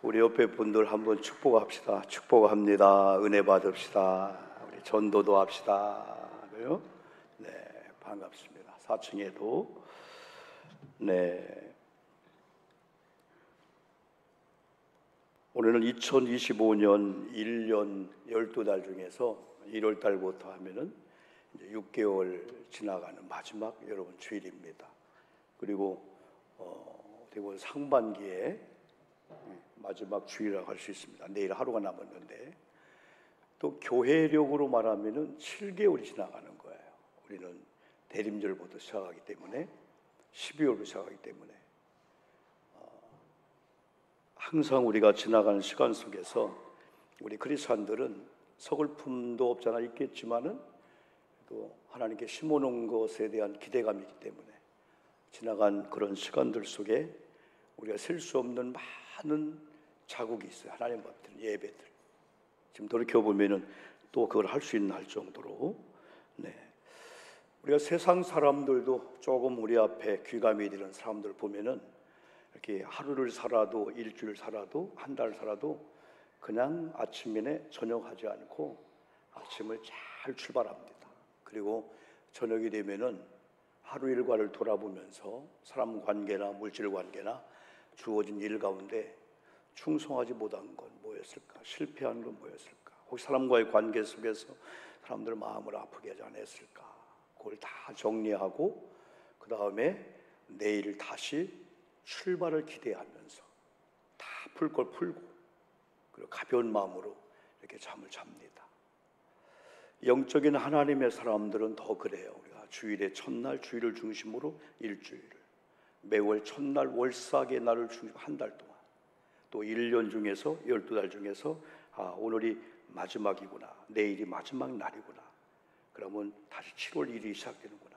우리 옆에 분들 한번 축복합시다. 축복합니다. 은혜 받읍시다. 우리 전도도 합시다. 그래요? 네, 반갑습니다. 4층에도. 네. 오늘은 2025년 1년 12달 중에서 1월 달부터 하면은 이제 6개월 지나가는 마지막 여러분 주일입니다. 그리고 어떻게 보면 상반기에 마지막 주일이라고 할 수 있습니다. 내일 하루가 남았는데 또 교회력으로 말하면은 7개월이 지나가는 거예요. 우리는 대림절부터 시작하기 때문에 12월부터 시작하기 때문에 항상 우리가 지나가는 시간 속에서 우리 크리스찬들은 서글픔도 없잖아 있겠지만은 또 하나님께 심어놓은 것에 대한 기대감이 있기 때문에 지나간 그런 시간들 속에 우리가 셀 수 없는 많은 자국이 있어요. 하나님 앞에 예배들. 지금 돌이켜보면은 또 그걸 할 수 있나 할 정도로. 네. 우리가 세상 사람들도 조금 우리 앞에 귀감이 되는 사람들 보면은 이렇게 하루를 살아도 일주일 살아도 한 달 살아도 그냥 아침에 저녁하지 않고 아침을 잘 출발합니다. 그리고 저녁이 되면은 하루 일과를 돌아보면서 사람 관계나 물질 관계나 주어진 일 가운데 충성하지 못한 건 뭐였을까? 실패한 건 뭐였을까? 혹시 사람과의 관계 속에서 사람들 마음을 아프게 하지 않았을까? 그걸 다 정리하고 그 다음에 내일 다시 출발을 기대하면서 다 풀 걸 풀고 그리고 가벼운 마음으로 이렇게 잠을 잡니다. 영적인 하나님의 사람들은 더 그래요. 우리가 주일의 첫날 주일을 중심으로 일주일을, 매월 첫날 월삭의 날을 중심으로 한 달 동안, 또 1년 중에서 12달 중에서 오늘이 마지막이구나, 내일이 마지막 날이구나, 그러면 다시 7월 1일이 시작되는구나,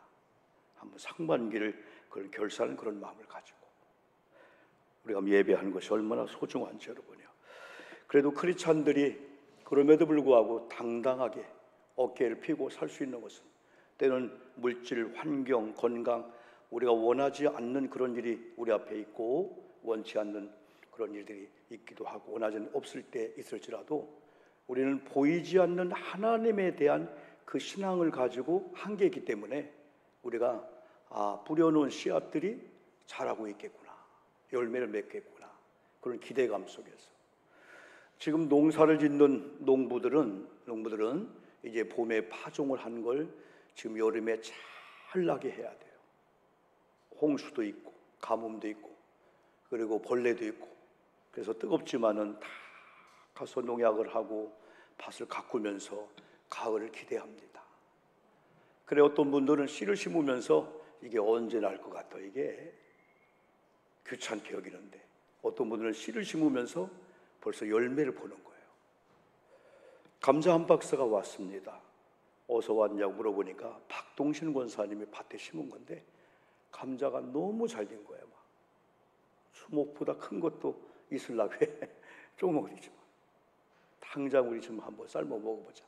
한번 상반기를 그걸 결산하는 그런 마음을 가지고 우리가 예배하는 것이 얼마나 소중한지 여러분이요. 그래도 크리스찬들이 그럼에도 불구하고 당당하게 어깨를 펴고 살 수 있는 것은 때는 물질, 환경, 건강, 우리가 원하지 않는 그런 일이 우리 앞에 있고 원치 않는 그런 일들이 있기도 하고 원하지 없을 때 있을지라도 우리는 보이지 않는 하나님에 대한 그 신앙을 가지고 한계이기 때문에 우리가 뿌려놓은 씨앗들이 자라고 있겠구나, 열매를 맺겠구나, 그런 기대감 속에서 지금 농사를 짓는 농부들은 이제 봄에 파종을 한 걸 지금 여름에 잘 나게 해야 돼요. 홍수도 있고 가뭄도 있고 그리고 벌레도 있고 그래서 뜨겁지만은 다 가서 농약을 하고 밭을 가꾸면서 가을을 기대합니다. 그래 어떤 분들은 씨를 심으면서 이게 언제 날 것 같아, 이게 귀찮게 여기는데 어떤 분들은 씨를 심으면서 벌써 열매를 보는 거예요. 감자 한 박스가 왔습니다. 어디서 왔냐고 물어보니까 박동신 권사님이 밭에 심은 건데 감자가 너무 잘 된 거예요. 막 수목보다 큰 것도 있으려고 해. 조금이지만 당장 우리 좀 한번 삶아 먹어보자.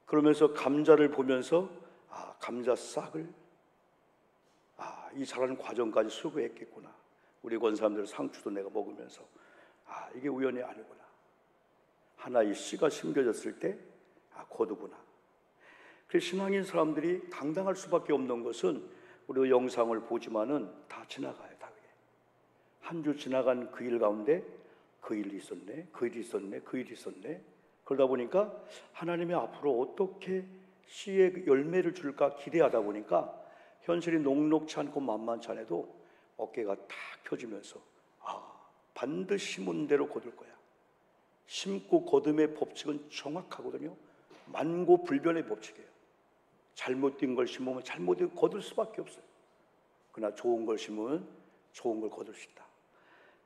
그러면서 감자를 보면서 감자 싹을 이 자라는 과정까지 수고했겠구나. 우리 권사님들 상추도 내가 먹으면서 이게 우연이 아니구나. 하나의 씨가 심겨졌을 때 거두구나. 그래서 신앙인 사람들이 당당할 수밖에 없는 것은 우리 영상을 보지만은 다 지나가요. 다 한 주 지나간 그 일 가운데 그 일이 있었네, 그 일이 있었네, 그 일이 있었네. 그러다 보니까 하나님이 앞으로 어떻게 씨의 열매를 줄까 기대하다 보니까 현실이 녹록치 않고 만만치 않아도 어깨가 탁 펴지면서 반드시 심은 대로 거둘 거야. 심고 거둠의 법칙은 정확하거든요. 만고불변의 법칙이에요. 잘못된 걸 심으면 잘못된 걸 거둘 수밖에 없어요. 그러나 좋은 걸 심으면 좋은 걸 거둘 수 있다.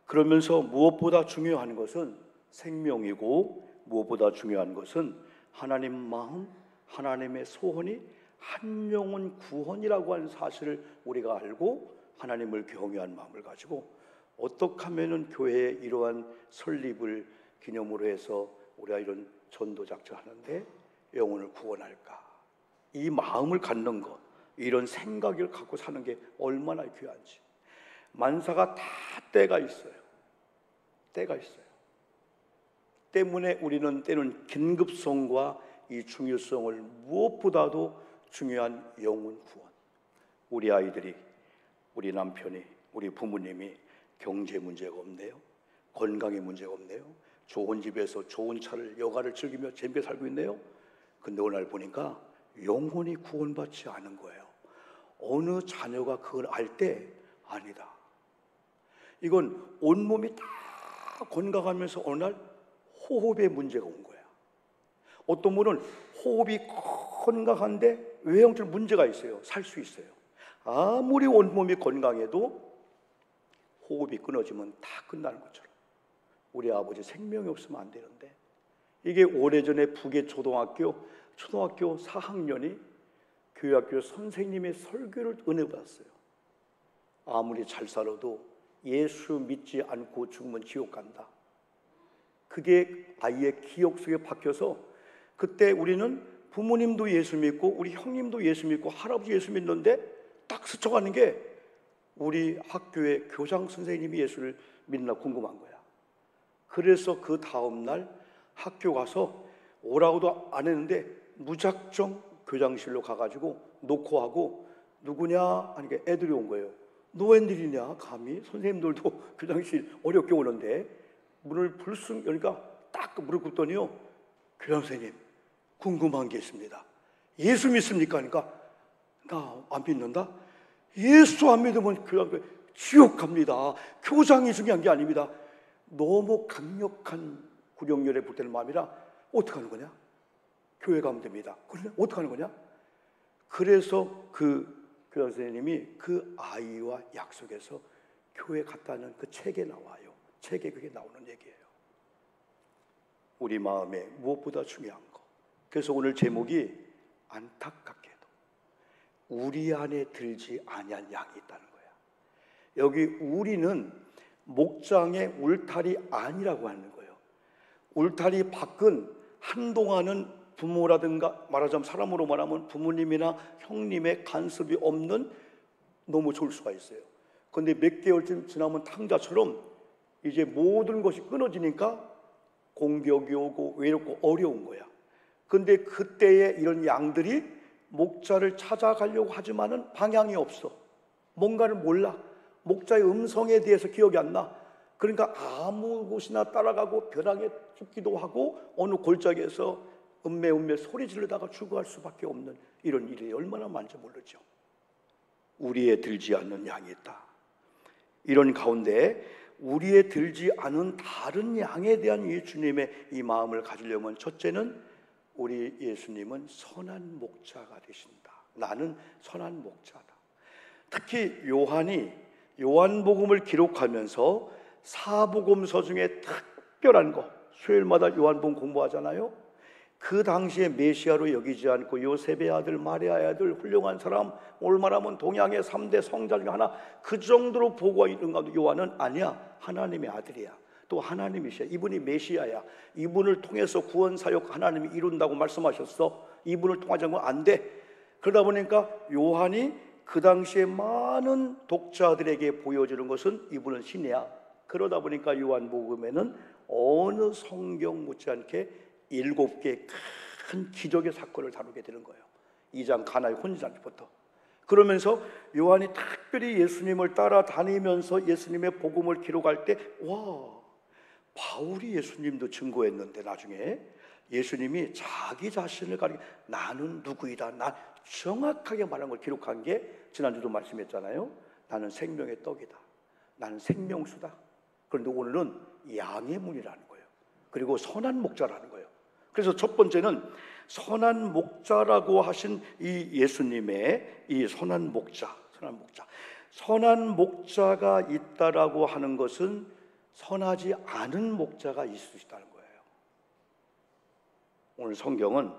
그러면서 무엇보다 중요한 것은 생명이고 무엇보다 중요한 것은 하나님 마음, 하나님의 소원이 한 영혼 구원이라고 하는 사실을 우리가 알고 하나님을 경외한 마음을 가지고 어떻게 하면 교회에 이러한 설립을 기념으로 해서 우리가 이런 전도 작전하는데 영혼을 구원할까, 이 마음을 갖는 것, 이런 생각을 갖고 사는 게 얼마나 귀한지. 만사가 다 때가 있어요. 때가 있어요. 때문에 우리는 때는 긴급성과 이 중요성을 무엇보다도 중요한 영혼 구원, 우리 아이들이, 우리 남편이, 우리 부모님이 경제 문제가 없네요, 건강에 문제가 없네요, 좋은 집에서 좋은 차를 여가를 즐기며 재밌게 살고 있네요. 근데 어느 날 보니까 영혼이 구원받지 않은 거예요. 어느 자녀가 그걸 알 때 아니다, 이건 온몸이 다 건강하면서 어느 날 호흡에 문제가 온 거야. 어떤 분은 호흡이 건강한데 외형적 문제가 있어요. 살 수 있어요. 아무리 온몸이 건강해도 호흡이 끊어지면 다 끝나는 것처럼 우리 아버지 생명이 없으면 안 되는데, 이게 오래전에 북의 초등학교 4학년이 교회학교 선생님의 설교를 은혜 받았어요. 아무리 잘 살아도 예수 믿지 않고 죽으면 지옥 간다. 그게 아이의 기억 속에 박혀서, 그때 우리는 부모님도 예수 믿고 우리 형님도 예수 믿고 할아버지 예수 믿는데 딱 스쳐가는 게 우리 학교의 교장 선생님이 예수를 믿나 궁금한 거야. 그래서 그 다음날 학교 가서 오라고도 안 했는데 무작정 교장실로 가가지고 놓고 누구냐 하니까 애들이 온 거예요. 너 웬일이냐, 감히 선생님들도 교장실 어렵게 오는데. 문을 불쑥 여니까 딱 무릎 꿇더니요, 교장 선생님 궁금한 게 있습니다. 예수 믿습니까? 하니까 나 안 믿는다. 예수 안 믿으면 지옥 갑니다. 교장이 중요한 게 아닙니다. 너무 강력한 구령열에 붙는 마음이라 어떻게 하는 거냐? 교회 가면 됩니다. 그러면 어떻게 하는 거냐? 그래서 그 교장 선생님이 그 아이와 약속해서 교회 갔다는 그 책에 나와요. 책에 그게 나오는 얘기예요. 우리 마음에 무엇보다 중요한 거. 그래서 오늘 제목이 안타깝게도 우리 안에 들지 아니한 양이 있다는 거야. 여기 우리는 목장의 울타리 안이라고 하는 거예요. 울타리 밖은 한동안은 부모라든가, 말하자면 사람으로 말하면 부모님이나 형님의 간섭이 없는, 너무 좋을 수가 있어요. 그런데 몇 개월쯤 지나면 탕자처럼 이제 모든 것이 끊어지니까 공격이 오고 외롭고 어려운 거야. 근데 그때에 이런 양들이 목자를 찾아가려고 하지만은 방향이 없어. 뭔가를 몰라. 목자의 음성에 대해서 기억이 안 나. 그러니까 아무 곳이나 따라가고 벼랑에 죽기도 하고 어느 골짜기에서 음메 소리 지르다가 죽어갈 수밖에 없는 이런 일이 얼마나 많은지 모르죠. 우리에 들지 않는 양이 있다. 이런 가운데 우리에 들지 않은 다른 양에 대한 이 주님의 이 마음을 가지려면, 첫째는 우리 예수님은 선한 목자가 되신다. 나는 선한 목자다. 특히 요한이 요한복음을 기록하면서 사복음서 중에 특별한 거, 수요일마다 요한복음 공부하잖아요. 그 당시에 메시아로 여기지 않고 요셉의 아들, 마리아의 아들, 훌륭한 사람, 올마라면 동양의 3대 성자 중에 하나, 그 정도로 보고 있는 가운데 요한은 아니야, 하나님의 아들이야, 또 하나님이시야, 이분이 메시아야, 이분을 통해서 구원사역 하나님이 이룬다고 말씀하셨어, 이분을 통하지 않으면 안 돼. 그러다 보니까 요한이 그 당시에 많은 독자들에게 보여주는 것은 이분은 신이야. 그러다 보니까 요한복음에는 어느 성경 못지않게 7개의 큰 기적의 사건을 다루게 되는 거예요. 2장 가나의 혼인잔치부터. 그러면서 요한이 특별히 예수님을 따라다니면서 예수님의 복음을 기록할 때, 와, 바울이 예수님도 증거했는데 나중에 예수님이 자기 자신을 가리켜 나는 누구이다, 난 정확하게 말한 걸 기록한 게 지난주도 말씀했잖아요. 나는 생명의 떡이다, 나는 생명수다. 그런데 오늘은 양의 문이라는 거예요. 그리고 선한 목자라는 거예요. 그래서 첫 번째는 선한 목자라고 하신 이 예수님의 이 선한 목자. 선한 목자가 있다라고 하는 것은 선하지 않은 목자가 있을 수 있다는 거예요. 오늘 성경은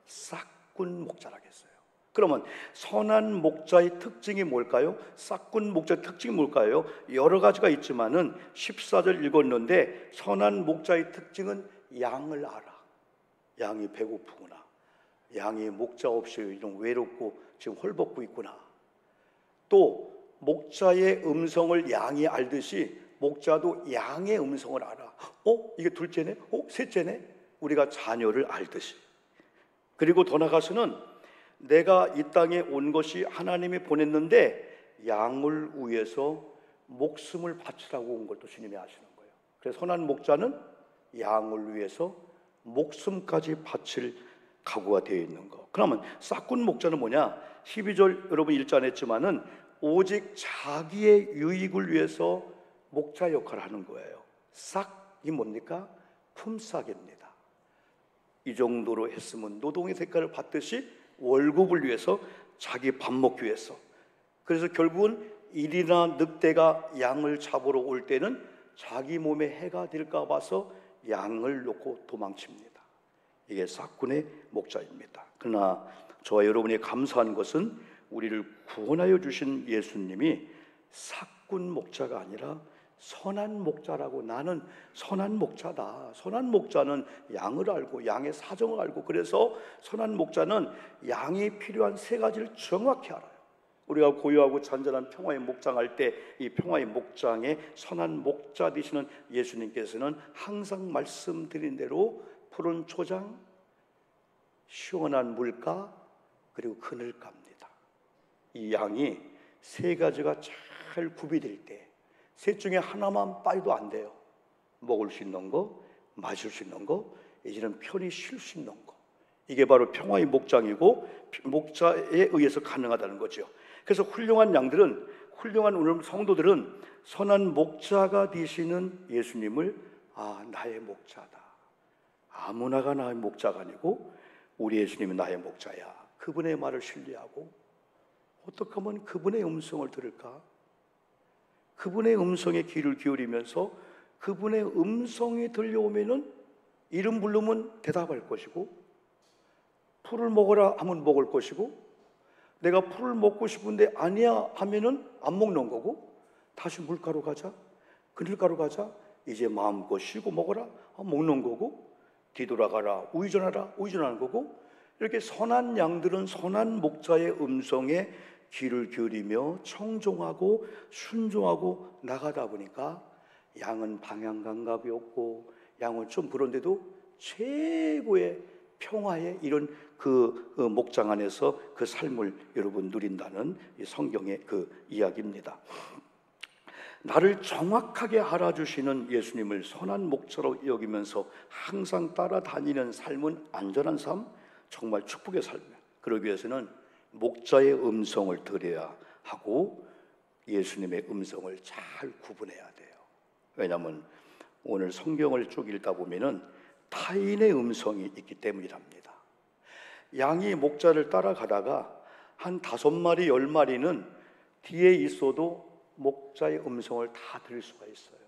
싹군 목자라고 했어요. 그러면 선한 목자의 특징이 뭘까요? 싹군 목자의 특징이 뭘까요? 여러 가지가 있지만은 14절 읽었는데, 선한 목자의 특징은 양을 알아. 양이 배고프구나, 양이 목자 없이 이런 외롭고 지금 헐벗고 있구나. 또 목자의 음성을 양이 알듯이 목자도 양의 음성을 알아. 이게 둘째네? 셋째네? 우리가 자녀를 알듯이. 그리고 더 나아가서는 내가 이 땅에 온 것이 하나님이 보냈는데 양을 위해서 목숨을 바치라고 온 걸 또 주님이 아시는 거예요. 그래서 선한 목자는 양을 위해서 목숨까지 바칠 각오가 되어 있는 거. 그러면 싹군 목자는 뭐냐? 12절 여러분 읽지 않았지만은 오직 자기의 유익을 위해서 목자 역할을 하는 거예요. 싹이 뭡니까? 품삯입니다. 이 정도로 했으면 노동의 대가를 받듯이 월급을 위해서, 자기 밥 먹기 위해서. 그래서 결국은 일이나 늑대가 양을 잡으러 올 때는 자기 몸에 해가 될까 봐서 양을 놓고 도망칩니다. 이게 싹군의 목자입니다. 그러나 저와 여러분이 감사한 것은 우리를 구원하여 주신 예수님이 싹군 목자가 아니라 선한 목자라고, 나는 선한 목자다. 선한 목자는 양을 알고 양의 사정을 알고, 그래서 선한 목자는 양이 필요한 세 가지를 정확히 알아요. 우리가 고요하고 잔잔한 평화의 목장할 때 이 평화의 목장에 선한 목자 되시는 예수님께서는 항상 말씀드린 대로 푸른 초장, 시원한 물가, 그리고 그늘가입니다. 이 양이 세 가지가 잘 구비될 때 셋 중에 하나만 빠져도 안 돼요. 먹을 수 있는 거, 마실 수 있는 거, 이제는 편히 쉴 수 있는 거. 이게 바로 평화의 목장이고 목자에 의해서 가능하다는 거죠. 그래서 훌륭한 양들은, 훌륭한 오늘 성도들은 선한 목자가 되시는 예수님을 나의 목자다. 아무나가 나의 목자가 아니고 우리 예수님이 나의 목자야. 그분의 말을 신뢰하고 어떻게 하면 그분의 음성을 들을까? 그분의 음성에 귀를 기울이면서 그분의 음성이 들려오면은 이름 부르면 대답할 것이고, 풀을 먹어라 하면 먹을 것이고, 내가 풀을 먹고 싶은데 아니야 하면은 안 먹는 거고, 다시 물가로 가자, 그늘가로 가자, 이제 마음껏 쉬고 먹어라, 먹는 거고, 뒤돌아가라, 우회전하라, 우회전하는 거고. 이렇게 선한 양들은 선한 목자의 음성에 귀를 기울이며 청종하고 순종하고 나가다 보니까 양은 방향 감각이 없고 양은 좀 그런데도 최고의 평화의 이런 그 목장 안에서 그 삶을 여러분 누린다는 이 성경의 그 이야기입니다. 나를 정확하게 알아주시는 예수님을 선한 목자로 여기면서 항상 따라다니는 삶은 안전한 삶, 정말 축복의 삶이에요. 그러기 위해서는 목자의 음성을 들어야 하고 예수님의 음성을 잘 구분해야 돼요. 왜냐하면 오늘 성경을 쭉 읽다 보면은 타인의 음성이 있기 때문이랍니다. 양이 목자를 따라가다가 한 5마리, 10마리는 뒤에 있어도 목자의 음성을 다 들을 수가 있어요.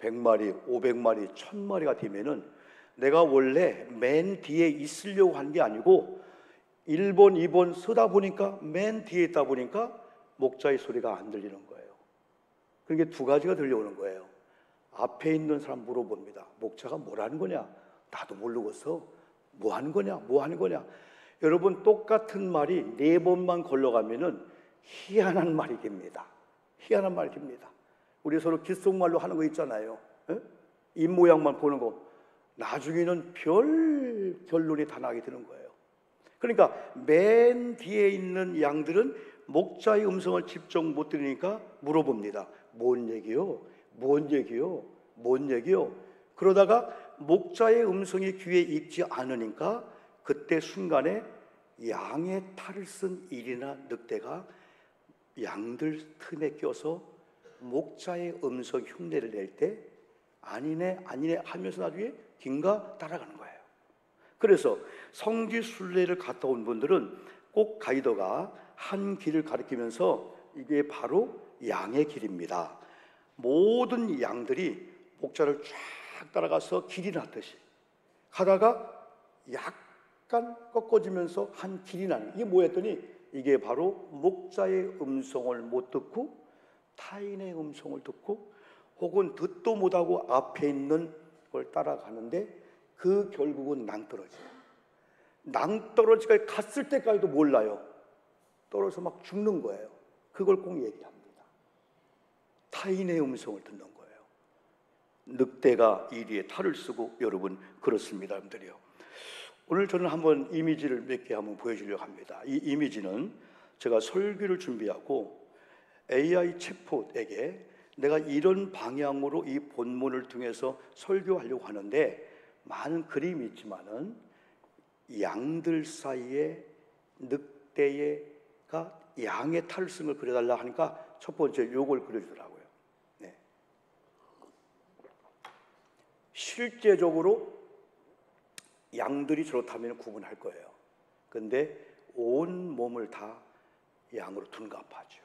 100마리, 500마리, 1000마리가 되면은 내가 원래 맨 뒤에 있으려고 한 게 아니고 1번, 2번 서다 보니까 맨 뒤에 있다 보니까 목자의 소리가 안 들리는 거예요. 그게 두 가지가 들려오는 거예요. 앞에 있는 사람 물어봅니다. 목자가 뭐라는 거냐? 나도 모르겠어. 뭐 하는 거냐? 뭐 하는 거냐? 여러분, 똑같은 말이 4번만 걸러가면은 희한한 말이 됩니다. 희한한 말이 됩니다. 우리 서로 귓속말로 하는 거 있잖아요. 입 모양만 보는 거. 나중에는 별 결론이 다 나게 되는 거예요. 그러니까 맨 뒤에 있는 양들은 목자의 음성을 직접 못 들으니까 물어봅니다. 뭔 얘기요? 뭔 얘기요? 뭔 얘기요? 그러다가 목자의 음성이 귀에 익지 않으니까 그때 순간에 양의 탈을 쓴 일이나 늑대가 양들 틈에 껴서 목자의 음성 흉내를 낼 때 아니네 아니네 하면서 나중에 긴가 따라가는 거예요. 그래서 성지 순례를 갔다 온 분들은 꼭 가이드가 한 길을 가리키면서 이게 바로 양의 길입니다. 모든 양들이 목자를 쫙 따라가서 길이 났듯이 가다가 약간 꺾어지면서 한 길이 나는, 이게 뭐였더니 이게 바로 목자의 음성을 못 듣고 타인의 음성을 듣고 혹은 듣도 못하고 앞에 있는 걸 따라가는데 그 결국은 낭떠러지예요. 낭떠러지까지 갔을 때까지도 몰라요. 떨어져서 막 죽는 거예요. 그걸 꼭 얘기합니다. 타인의 음성을 듣는 거예요. 늑대가 이리에 탈을 쓰고 여러분 그렇습니다, 여러분들이요. 오늘 저는 한번 이미지를 몇 개 한번 보여주려고 합니다. 이 이미지는 제가 설교를 준비하고 AI 챗봇에게 내가 이런 방향으로 이 본문을 통해서 설교하려고 하는데 많은 그림이 있지만은 양들 사이에 늑대가 양의 탈승을 그려달라 하니까 첫 번째 요걸 그려주더라고요. 네. 실제적으로 양들이 저렇다면 구분할 거예요. 근데 온 몸을 다 양으로 둔갑하죠.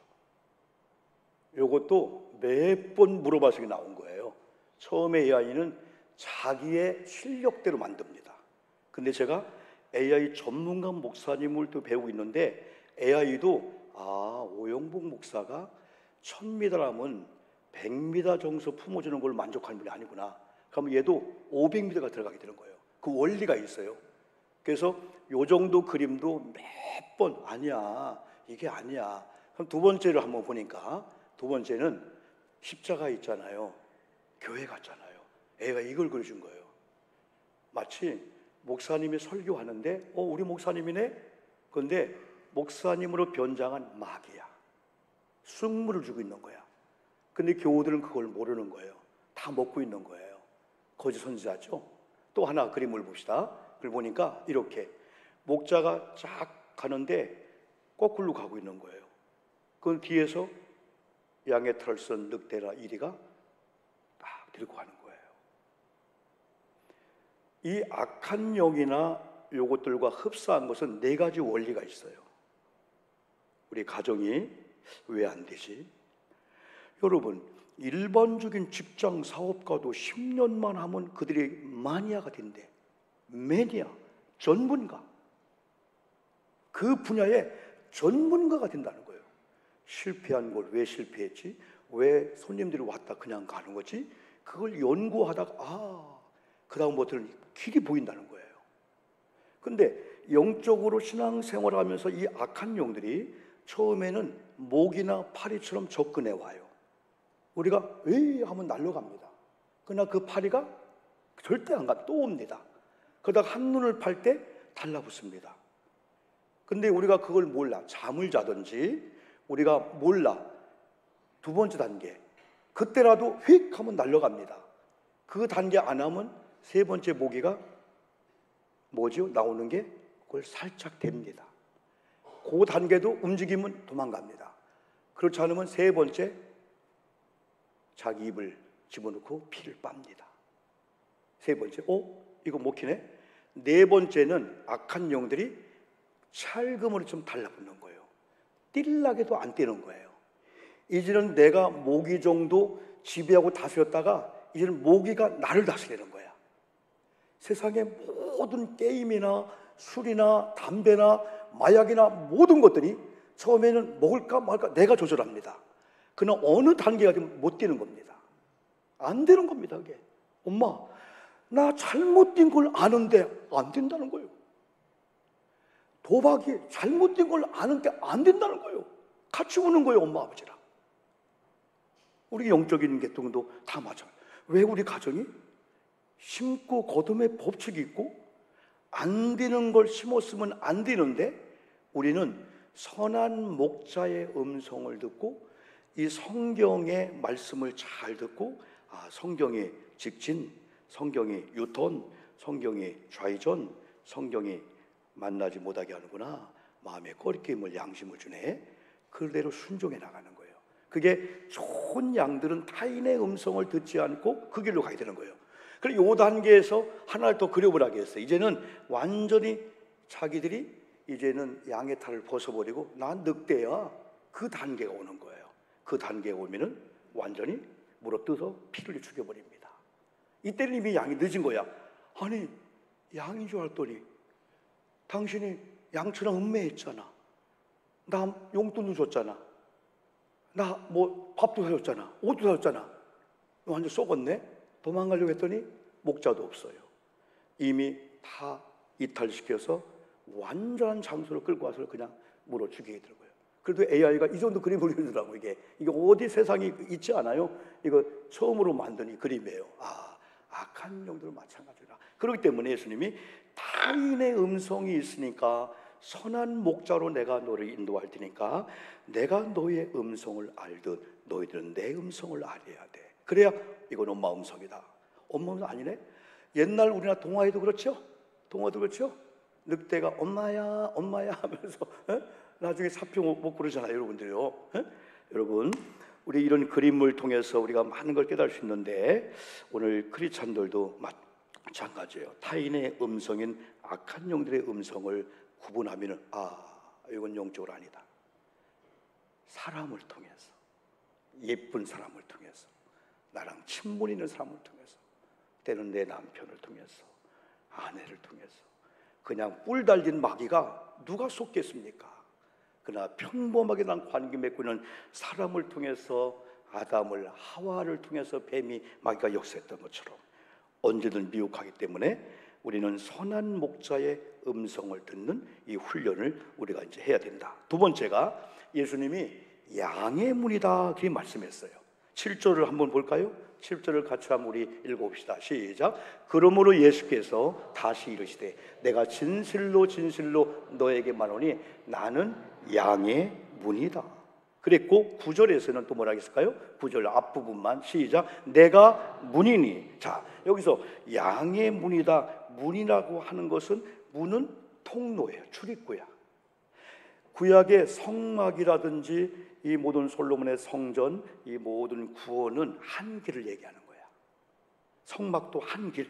요것도 몇 번 물어봐서 나온 거예요. 처음에 AI는 자기의 실력대로 만듭니다. 근데 제가 AI 전문가 목사님을 또 배우고 있는데 AI도 오영복 목사가 1000m라면 100m 정도 품어주는 걸 만족하는 분이 아니구나. 그러면 얘도 500m가 들어가게 되는 거예요. 그 원리가 있어요. 그래서 요 정도 그림도 몇 번 아니야, 이게 아니야. 그럼 두 번째를 한번 보니까 두 번째는 십자가 있잖아요. 교회 갔잖아요. 애가 이걸 그려준 거예요. 마치 목사님이 설교하는데 우리 목사님이네? 그런데 목사님으로 변장한 마귀야. 쑥물을 주고 있는 거야. 근데 교우들은 그걸 모르는 거예요. 다 먹고 있는 거예요. 거짓 선지자죠. 또 하나 그림을 봅시다. 그걸 보니까 이렇게 목자가 쫙 가는데 거꾸로 가고 있는 거예요. 그 뒤에서 양의 털을 쓴 늑대라 이리가 딱 들고 가는 거예요. 이 악한 영이나 요것들과 흡사한 것은 네 가지 원리가 있어요. 우리 가정이 왜 안 되지? 여러분, 일반적인 직장 사업가도 10년만 하면 그들이 마니아가 된대. 매니아, 전문가. 그 분야의 전문가가 된다는 거예요. 실패한 걸 왜 실패했지? 왜 손님들이 왔다 그냥 가는 거지? 그걸 연구하다가 그 다음부터는 길이 보인다는 거예요. 근데 영적으로 신앙생활을 하면서 이 악한 영들이 처음에는 모기나 파리처럼 접근해 와요. 우리가 에이 하면 날아갑니다. 그러나 그 파리가 절대 안 가, 또 옵니다. 그러다가 한눈을 팔 때 달라붙습니다. 근데 우리가 그걸 몰라. 잠을 자든지 우리가 몰라. 두 번째 단계. 그때라도 휙 하면 날아갑니다. 그 단계 안 하면 세 번째 모기가 뭐죠? 나오는 게 그걸 살짝 댑니다. 그 단계도 움직이면 도망갑니다. 그렇지 않으면 세 번째 자기 입을 집어넣고 피를 빱니다. 세 번째, 이거 먹히네? 네 번째는 악한 영들이 찰금으로 좀 달라붙는 거예요. 뛸락에도 안 뛰는 거예요. 이제는 내가 모기 정도 지배하고 다스렸다가 이제는 모기가 나를 다스리는 거야. 세상의 모든 게임이나 술이나 담배나 마약이나 모든 것들이 처음에는 먹을까 말까 내가 조절합니다. 그러나 어느 단계가 되면 못 뛰는 겁니다. 안 되는 겁니다. 그게. 엄마, 나 잘못된 걸 아는데 안 된다는 거예요. 도박이 잘못된 걸 아는데 안 된다는 거예요. 같이 우는 거예요, 엄마 아버지랑. 우리 영적인 계통도 다 맞아요. 왜 우리 가정이 심고 거둠의 법칙이 있고 안 되는 걸 심었으면 안 되는데 우리는 선한 목자의 음성을 듣고 이 성경의 말씀을 잘 듣고 성경의 직진, 성경의 유턴, 성경의 좌회전, 성경이 만나지 못하게 하는구나. 마음에 꺼리낌을 양심을 주네. 그대로 순종해 나가는 거예요. 그게 좋은 양들은 타인의 음성을 듣지 않고 그 길로 가야 되는 거예요. 그리고 이 단계에서 하나를 더 그려보라고 했어요. 이제는 완전히 자기들이 이제는 양의 탈을 벗어버리고 난 늑대야. 그 단계가 오는 거예요. 그 단계에 오면은 완전히 물어뜯어 피를 죽여버립니다. 이때는 이미 양이 늦은 거야. 아니, 양인 줄 알았더니 당신이 양처럼 음매했잖아. 나 용돈도 줬잖아. 나 뭐 밥도 사줬잖아. 옷도 사줬잖아. 완전 썩었네. 도망가려고 했더니 목자도 없어요. 이미 다 이탈시켜서 완전한 장소로 끌고 와서 그냥 물어 죽이게 되는 거예요. 그래도 AI가 이 정도 그림을 그리더라고. 이게 어디 세상에 있지 않아요? 이거 처음으로 만든 이 그림이에요. 악한 영들은 마찬가지라. 그렇기 때문에 예수님이 타인의 음성이 있으니까 선한 목자로 내가 너를 인도할 테니까 내가 너의 음성을 알듯 너희들은 내 음성을 알아야 돼. 그래야 이건 엄마 음성이다. 엄마 음성 아니네? 옛날 우리나라 동화에도 그렇죠? 동화도 그렇죠? 늑대가 엄마야 엄마야 하면서 나중에 사표 못 부르잖아요, 여러분들요. 여러분, 우리 이런 그림을 통해서 우리가 많은 걸 깨달을 수 있는데 오늘 크리스찬들도 마찬가지예요. 타인의 음성인 악한 영들의 음성을 구분하면은 이건 영적으로 아니다. 사람을 통해서, 예쁜 사람을 통해서, 나랑 친분 있는 사람을 통해서, 때는 내 남편을 통해서, 아내를 통해서, 그냥 뿔 달린 마귀가 누가 속겠습니까? 그러나 평범하게 난 관계 맺고 있는 사람을 통해서 아담을 하와를 통해서 뱀이 마귀가 역사했던 것처럼 언제든 미혹하기 때문에 우리는 선한 목자의 음성을 듣는 이 훈련을 우리가 이제 해야 된다. 두 번째가 예수님이 양의 문이다 그렇게 말씀했어요. 7절을 한번 볼까요? 7절을 같이 한번 우리 읽어봅시다. 시작. 그러므로 예수께서 다시 이르시되 내가 진실로 진실로 너에게 말하노니 나는 양의 문이다. 그랬고 9절에서는 또 뭐라 했을까요? 9절 앞부분만 시작. 내가 문이니. 자, 여기서 양의 문이다. 문이라고 하는 것은 문은 통로예요. 출입구야. 구약의 성막이라든지 이 모든 솔로몬의 성전, 이 모든 구원은 한 길을 얘기하는 거야. 성막도 한 길.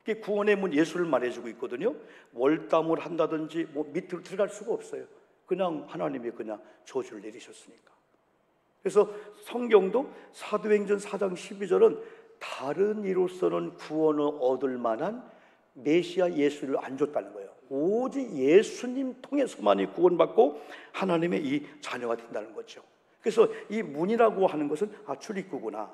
이게 구원의 문 예수를 말해주고 있거든요. 월담을 한다든지 밑으로 들어갈 수가 없어요. 그냥 하나님이 그냥 저주를 내리셨으니까. 그래서 성경도 사도행전 4장 12절은 다른 이로서는 구원을 얻을 만한 메시아 예수를 안 줬다는 거예요. 오직 예수님 통해서만이 구원받고 하나님의 이 자녀가 된다는 거죠. 그래서 이 문이라고 하는 것은 출입구구나.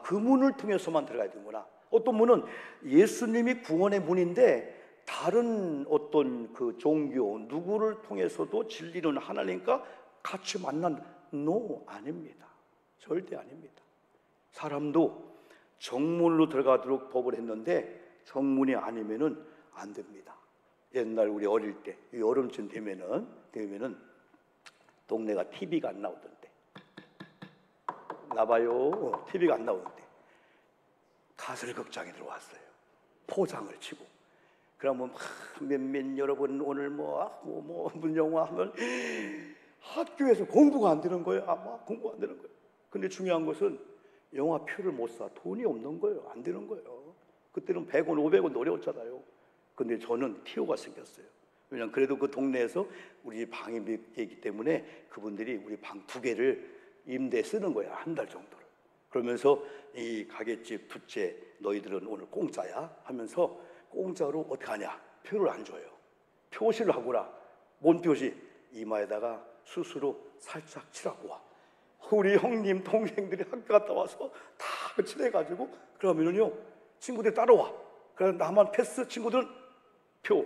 그 문을 통해서만 들어가야 되는구나. 어떤 문은 예수님이 구원의 문인데 다른 어떤 그 종교 누구를 통해서도 진리는 하나님과 같이 만난 아닙니다. 절대 아닙니다. 사람도 정문으로 들어가도록 법을 했는데 정문이 아니면은 안 됩니다. 옛날 우리 어릴 때 여름쯤 되면은 동네가 TV가 안 나오던데 나봐요. TV가 안 나오던데 가설극장에 들어왔어요. 포장을 치고 그러면 몇몇 여러분 오늘 무슨 영화 하면 학교에서 공부가 안 되는 거예요. 공부가 안 되는 거예요. 근데 중요한 것은 영화표를 못 사. 돈이 없는 거예요. 안 되는 거예요. 그때는 100원, 500원 어려웠잖아요. 근데 저는 티오가 생겼어요. 왜냐하면 그래도 그 동네에서 우리 방이 몇 개이기 때문에 그분들이 우리 방 2개를 임대 쓰는 거예요. 한 달 정도를. 그러면서 이 가게집 둘째 너희들은 오늘 공짜야 하면서 공짜로 어떻게 하냐? 표를 안 줘요. 표시를 하고라. 뭔 표시? 이마에다가 스스로 살짝 칠하고 와. 우리 형님 동생들이 학교 갔다 와서 다 칠해가지고 그러면은요 친구들 따라와. 그래서 나만 패스, 친구들은 표.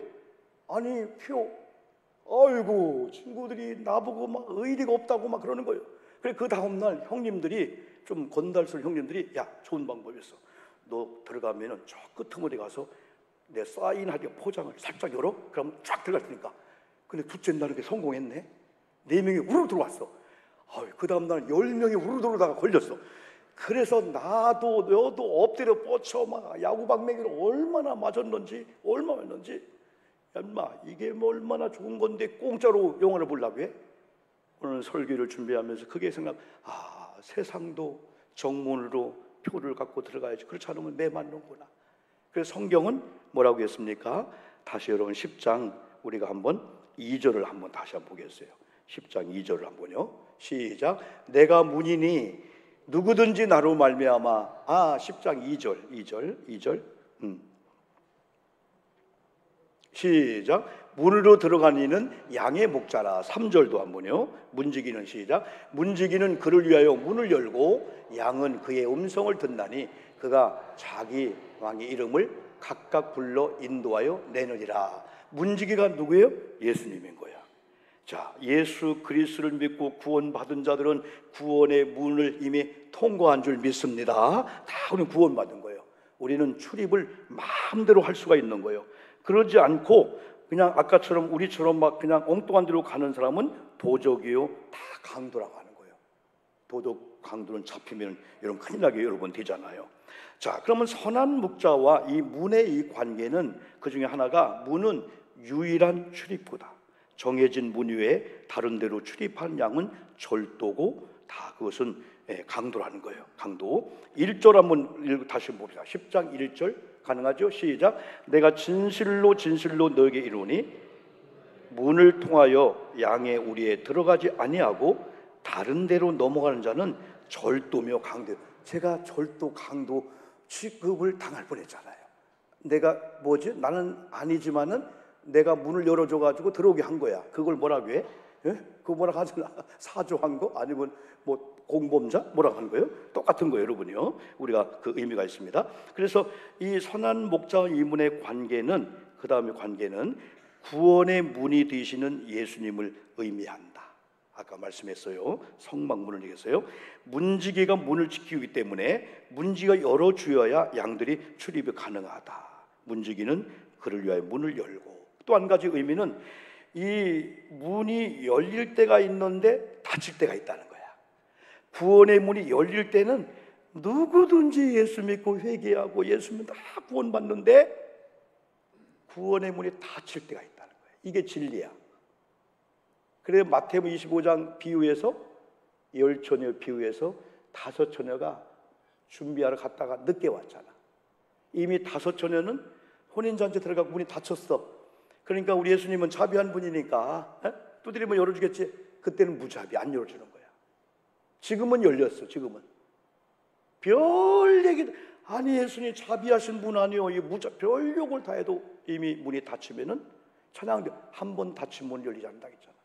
아이고 친구들이 나보고 막 의리가 없다고 막 그러는 거예요. 그래 그 다음날 형님들이 좀 건달술 형님들이 야 좋은 방법이 있어. 너 들어가면은 저 끄트머리 가서 내 사인하게 포장을 살짝 열어. 그러면 쫙 들어갈 테니까. 근데 둘째 날은 게 성공했네. 4명이 우르르 들어왔어. 그 다음날 10명이 우르르 들어오다가 걸렸어. 그래서 나도 너도 엎드려 뻗쳐 막 야구방맹이를 얼마나 맞았는지 야 인마 이게 뭐 얼마나 좋은 건데 공짜로 영화를 보려고 해? 오늘 설교를 준비하면서 그게 생각 세상도 정문으로 표를 갖고 들어가야지. 그렇지 않으면 매 맞는구나. 그래서 성경은 뭐라고 했습니까? 다시 여러분 10장 우리가 한번 2절을 한번 다시 한번 보겠어요. 10장 2절을 한번요. 시작. 내가 문이니 누구든지 나로 말미암아 10장 2절 시작. 문으로 들어가는 이는 양의 목자라. 3절도 한번요. 문지기는 시작. 문지기는 그를 위하여 문을 열고 양은 그의 음성을 듣나니 그가 자기 왕의 이름을 각각 불러 인도하여 내느니라. 문지기가 누구예요? 예수님인 거야. 자, 예수 그리스도를 믿고 구원받은 자들은 구원의 문을 이미 통과한 줄 믿습니다. 다 우리는 구원받은 거예요. 우리는 출입을 마음대로 할 수가 있는 거예요. 그러지 않고 그냥 아까처럼 우리처럼 막 그냥 엉뚱한 데로 가는 사람은 도적이요, 다 강도라고 하는 거예요. 도적 강도는 잡히면 여러분 큰일 나게 여러분 되잖아요. 자, 그러면 선한 목자와 이 문의 이 관계는 그 중에 하나가 문은 유일한 출입구다. 정해진 문 외에 다른 데로 출입하는 양은 절도고 다 그것은 강도라는 거예요. 강도. 1절 한번 다시 봅시다. 10장 1절 가능하죠? 시작. 내가 진실로 진실로 너에게 이르노니 문을 통하여 양의 우리에 들어가지 아니하고 다른 데로 넘어가는 자는 절도며 강도. 제가 절도 강도 취급을 당할 뻔했잖아요. 내가 나는 아니지만은 내가 문을 열어줘가지고 들어오게 한 거야. 그걸 뭐라고 해? 그거 뭐라고 하잖아. 사조한 거? 아니면 뭐 공범자? 뭐라고 하는 거예요? 똑같은 거예요, 여러분이요. 우리가 그 의미가 있습니다. 그래서 이 선한 목자와 이 문의 관계는, 그 다음에 관계는 구원의 문이 되시는 예수님을 의미한다. 아까 말씀했어요. 성막문을 얘기했어요. 문지기가 문을 지키기 때문에 문지기가 열어주어야 양들이 출입이 가능하다. 문지기는 그를 위하여 문을 열고, 또 한 가지 의미는 이 문이 열릴 때가 있는데 닫힐 때가 있다는 거야. 구원의 문이 열릴 때는 누구든지 예수 믿고 회개하고 예수 믿고 다 구원받는데, 구원의 문이 닫힐 때가 있다는 거야. 이게 진리야. 그래서 마태복음 25장 비유에서, 열 처녀 비유에서 5 처녀가 준비하러 갔다가 늦게 왔잖아. 이미 5 처녀는 혼인잔치 들어가고 문이 닫혔어. 그러니까 우리 예수님은 자비한 분이니까 두드리면 열어주겠지. 그때는 무자비, 안 열어주는 거야. 지금은 열렸어. 지금은 별 얘기, 아니 예수님 자비하신 분 아니요, 이 별 욕을 다 해도 이미 문이 닫히면은 찬양대 한 번 닫힌 문 열리지 않는다 했잖아요.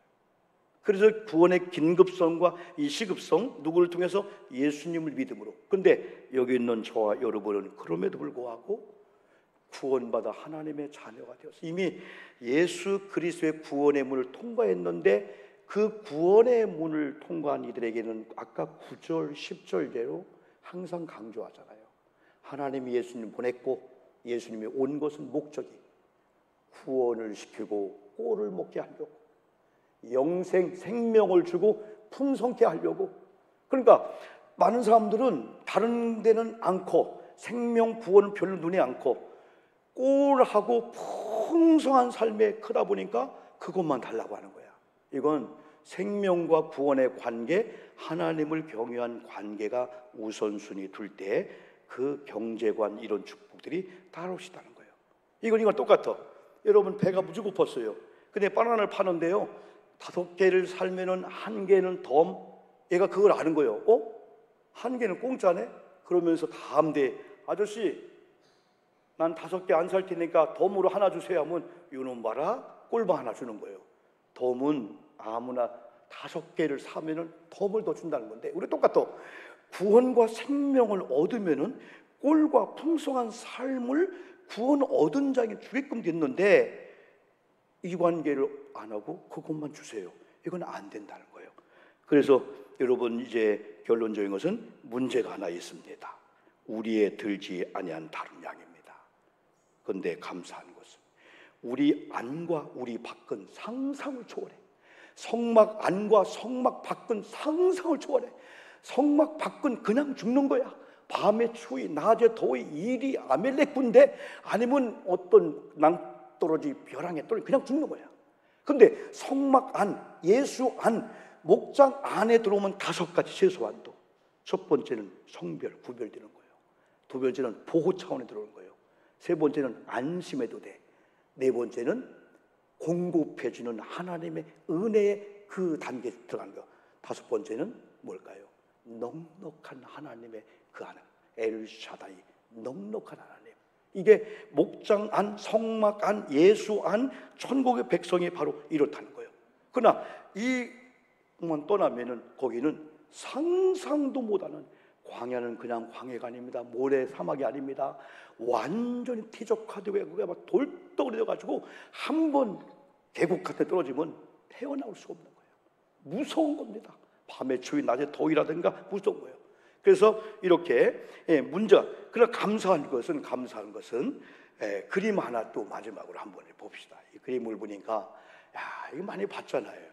그래서 구원의 긴급성과 이 시급성, 누구를 통해서? 예수님을 믿음으로. 근데 여기 있는 저와 여러분은 그럼에도 불구하고 구원받아 하나님의 자녀가 되었어. 이미 예수 그리스도의 구원의 문을 통과했는데, 그 구원의 문을 통과한 이들에게는 아까 9절 10절대로 항상 강조하잖아요. 하나님이 예수님 보냈고 예수님이 온 것은 목적이 구원을 시키고 꼴을 먹게 하려고, 생명을 주고 풍성케 하려고. 그러니까 많은 사람들은 다른 데는 않고, 생명 구원은 별로 눈에 않고, 꼴하고 풍성한 삶에 크다 보니까 그것만 달라고 하는 거야. 이건 생명과 구원의 관계, 하나님을 경외한 관계가 우선순위 둘 때 그 경제관, 이런 축복들이 따라오시다는 거예요. 이건 똑같아. 여러분 배가 무지 고팠어요. 근데 바나나를 파는데요, 5개를 살면은 1개는 덤. 얘가 그걸 아는 거예요. 1개는 공짜네? 그러면서 다음 대 아저씨, 난 5개 안 살 테니까 덤으로 하나 주세요 하면, 이놈 봐라, 꼴방 하나 주는 거예요. 덤은 아무나 5개를 사면은 덤을 더 준다는 건데, 우리 똑같아. 구원과 생명을 얻으면은 꼴과 풍성한 삶을 구원 얻은 자에게 주게끔 됐는데, 이 관계를 안 하고 그것만 주세요. 이건 안 된다는 거예요. 그래서 여러분, 이제 결론적인 것은 문제가 하나 있습니다. 우리의 들지 아니한 다른 양입니다. 그런데 감사한 것은 우리 안과 우리 밖은 상상을 초월해. 성막 안과 성막 밖은 상상을 초월해. 성막 밖은 그냥 죽는 거야. 밤에 추위, 낮에 더위, 일이 아멜렉 군대, 아니면 어떤 낭떠러지 벼랑에 떨어져 그냥 죽는 거야. 근데 성막 안, 예수 안, 목장 안에 들어오면 5가지 최소한도. 첫 번째는 성별, 구별되는 거예요. 두 번째는 보호 차원에 들어오는 거예요. 세 번째는 안심해도 돼. 네 번째는 공급해주는 하나님의 은혜의 그 단계에 들어가는 거예요. 5번째는 뭘까요? 넉넉한 하나님의 그 하나님, 엘샤다이, 넉넉한 하나님. 이게 목장 안, 성막 안, 예수 안, 천국의 백성이 바로 이렇다는 거예요. 그러나 이만 떠나면은 거기는 상상도 못하는, 광야는 그냥 광야가 아닙니다. 모래 사막이 아닙니다. 완전히 퇴적화되고 그게 막 돌덩어리 되어가지고 한 번 계곡 같은 데 떨어지면 헤어나올 수가 없는 거예요. 무서운 겁니다. 밤에 추위 낮에 더위라든가 무서운 거예요. 그래서 이렇게 문제가, 그러나 감사한 것은 그림 하나 또 마지막으로 한번 봅시다. 이 그림을 보니까 이거 많이 봤잖아요.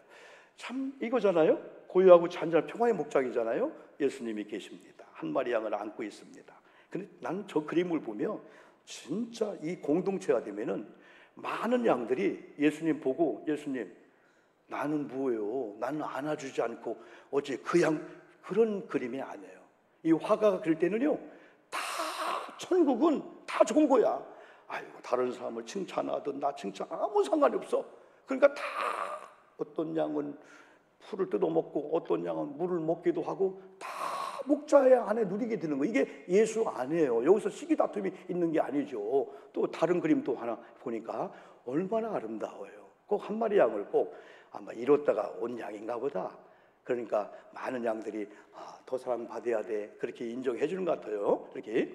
참 이거잖아요. 고요하고 잔잔한 평화의 목장이잖아요. 예수님이 계십니다. 한 마리 양을 안고 있습니다. 근데 나는 저 그림을 보면 진짜 이 공동체가 되면은 많은 양들이 예수님 보고, 예수님 나는 뭐예요? 나는 안아주지 않고 어째 그 양, 그런 그림이 아니에요. 이 화가가 그릴 때는요, 다 천국은 다 좋은 거야. 아이고, 다른 사람을 칭찬하든 나 칭찬 아무 상관이 없어. 그러니까 다 어떤 양은 풀을 뜯어먹고 어떤 양은 물을 먹기도 하고 다 목자의 안에 누리게 되는 거예요. 이게 예수 아니에요. 여기서 시기 다툼이 있는 게 아니죠. 또 다른 그림도 하나 보니까 얼마나 아름다워요. 꼭 한 마리 양을 꼭 아마 이뤘다가 온 양인가 보다. 그러니까 많은 양들이 더 사랑받아야 돼, 그렇게 인정해 주는 것 같아요. 이렇게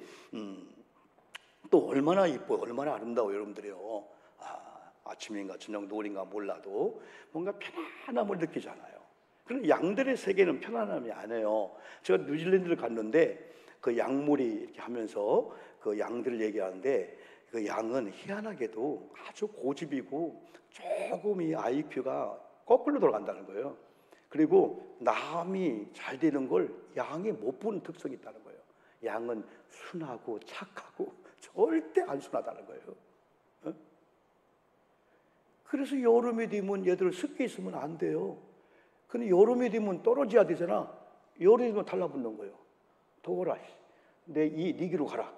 또 얼마나 이뻐요, 얼마나 아름다워요, 여러분들이요. 아침인가 저녁 노을인가 몰라도 뭔가 편안함을 느끼잖아요. 그럼 양들의 세계는 편안함이 아니에요. 제가 뉴질랜드를 갔는데 그 양몰이 이렇게 하면서 그 양들을 얘기하는데, 그 양은 희한하게도 아주 고집이고 조금 이 IQ가 거꾸로 돌아간다는 거예요. 그리고 남이 잘 되는 걸 양이 못 보는 특성이 있다는 거예요. 양은 순하고 착하고 절대 안 순하다는 거예요. 그래서 여름이 되면 얘들 습게 있으면 안 돼요. 근데 여름이 되면 떨어져야 되잖아. 여름이 되면 달라붙는 거예요. 더워라, 네 길로 가라.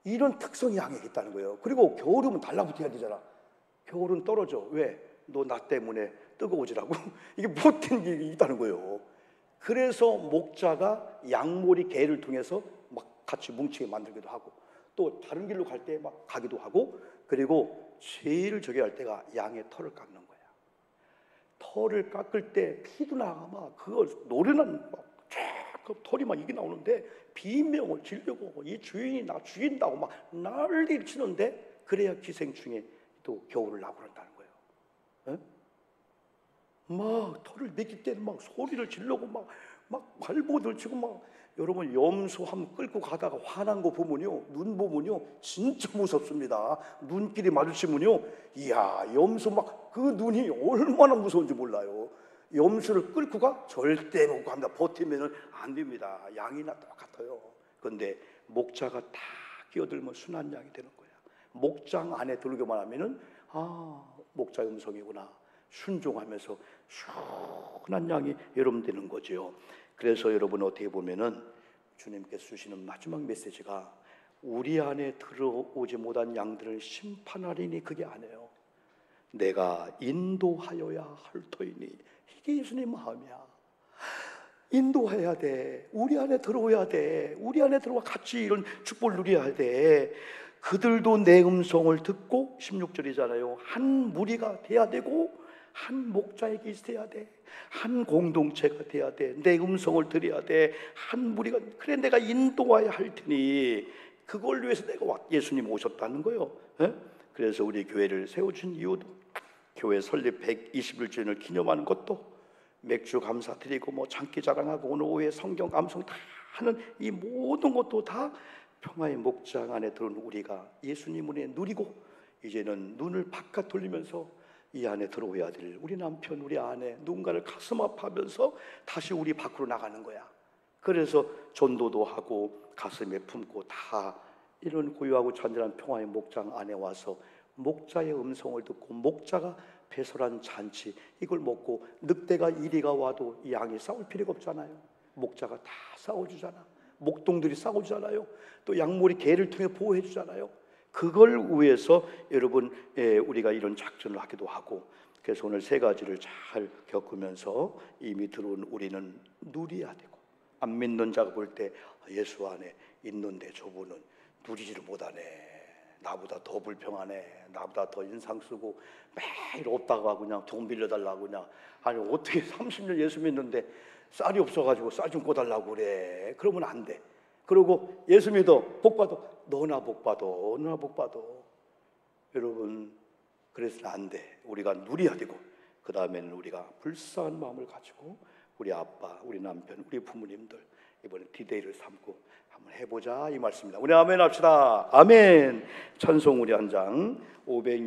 이런 특성이 양에 있다는 거예요. 그리고 겨울이면 달라붙어야 되잖아. 겨울은 떨어져. 왜? 너 나 때문에 뜨거워지라고. 이게 못된 게 있다는 거예요. 그래서 목자가 양몰이 개를 통해서 막 같이 뭉치게 만들기도 하고, 또 다른 길로 갈 때 막 가기도 하고, 그리고 제일 저기 할 때가 양의 털을 깎는 거야. 털을 깎을 때 피도 나가 막 그거 노래는 막 쫙 털이 막 이게 나오는데 비명을 지르고 이 주인이 나 죽인다고 막 난리를 치는데, 그래야 기생충에 또 겨울을 나고 그런다는 거예요. 막 털을 매길 때는 막 소리를 지르고 막 발버둥을 치고 막. 여러분, 염소 한번 끌고 가다가 화난 거 보면요, 눈 보면요 진짜 무섭습니다. 눈길이 마주치면요, 이야, 염소 막 그 눈이 얼마나 무서운지 몰라요. 염소를 끌고 가? 절대 못 갑니다. 버티면은 안 됩니다. 양이나 똑같아요. 그런데 목자가 다 끼어들면 순한 양이 되는 거야. 목장 안에 들어오기만 하면은 목자의 음성이구나, 순종하면서 순한 양이 여러분 되는 거죠. 그래서 여러분, 어떻게 보면은 주님께서 주시는 마지막 메시지가 우리 안에 들어오지 못한 양들을 심판하리니 그게 아니에요. 내가 인도하여야 할 터이니. 이게 예수님 마음이야. 인도해야 돼. 우리 안에 들어오야 돼. 우리 안에 들어와 같이 이런 축복을 누려야 돼. 그들도 내 음성을 듣고, 16절이잖아요. 한 무리가 돼야 되고 한 목자에게 있어야 돼. 한 공동체가 돼야 돼. 내 음성을 들어야 돼. 한 무리가. 그래, 내가 인도해야 할 테니. 그걸 위해서 내가 예수님 오셨다는 거예요. 그래서 우리 교회를 세워준 이유도, 교회 설립 121주년을 기념하는 것도, 맥주 감사드리고 뭐 장기 자랑하고 오늘 오후에 성경 감성 다 하는 이 모든 것도 다 평화의 목장 안에 들어온 우리가 예수님 은혜 누리고, 이제는 눈을 바깥 돌리면서 이 안에 들어오야 될 우리 남편, 우리 아내, 누군가를 가슴 아파하면서 다시 우리 밖으로 나가는 거야. 그래서 전도도 하고 가슴에 품고 다 이런 고요하고 잔잔한 평화의 목장 안에 와서 목자의 음성을 듣고, 목자가 배설한 잔치 이걸 먹고, 늑대가 이리가 와도 이 양이 싸울 필요가 없잖아요. 목자가 다 싸워주잖아. 목동들이 싸워주잖아요. 또 양몰이 개를 통해 보호해 주잖아요. 그걸 위해서 여러분, 우리가 이런 작전을 하기도 하고. 그래서 오늘 세 가지를 잘 겪으면서 이미 들어온 우리는 누려야 되고, 안 믿는 자가 볼 때 예수 안에 있는데 저분은 누리지를 못하네, 나보다 더 불평하네, 나보다 더 인상 쓰고 매일 없다고 하고 그냥 돈 빌려달라고 그냥. 아니, 어떻게 30년 예수 믿는데 쌀이 없어가지고 쌀 좀 꿔달라고 그래. 그러면 안 돼. 그리고 예수 믿어, 복 받아, 너나 복 받아, 너나 복 받아. 여러분, 그래서는 안 돼. 우리가 누려야 되고, 그 다음에는 우리가 불쌍한 마음을 가지고 우리 아빠, 우리 남편, 우리 부모님들 이번에 디데이를 삼고 한번 해보자 이 말씀입니다. 우리 아멘 합시다. 아멘. 찬송 우리 한 장 500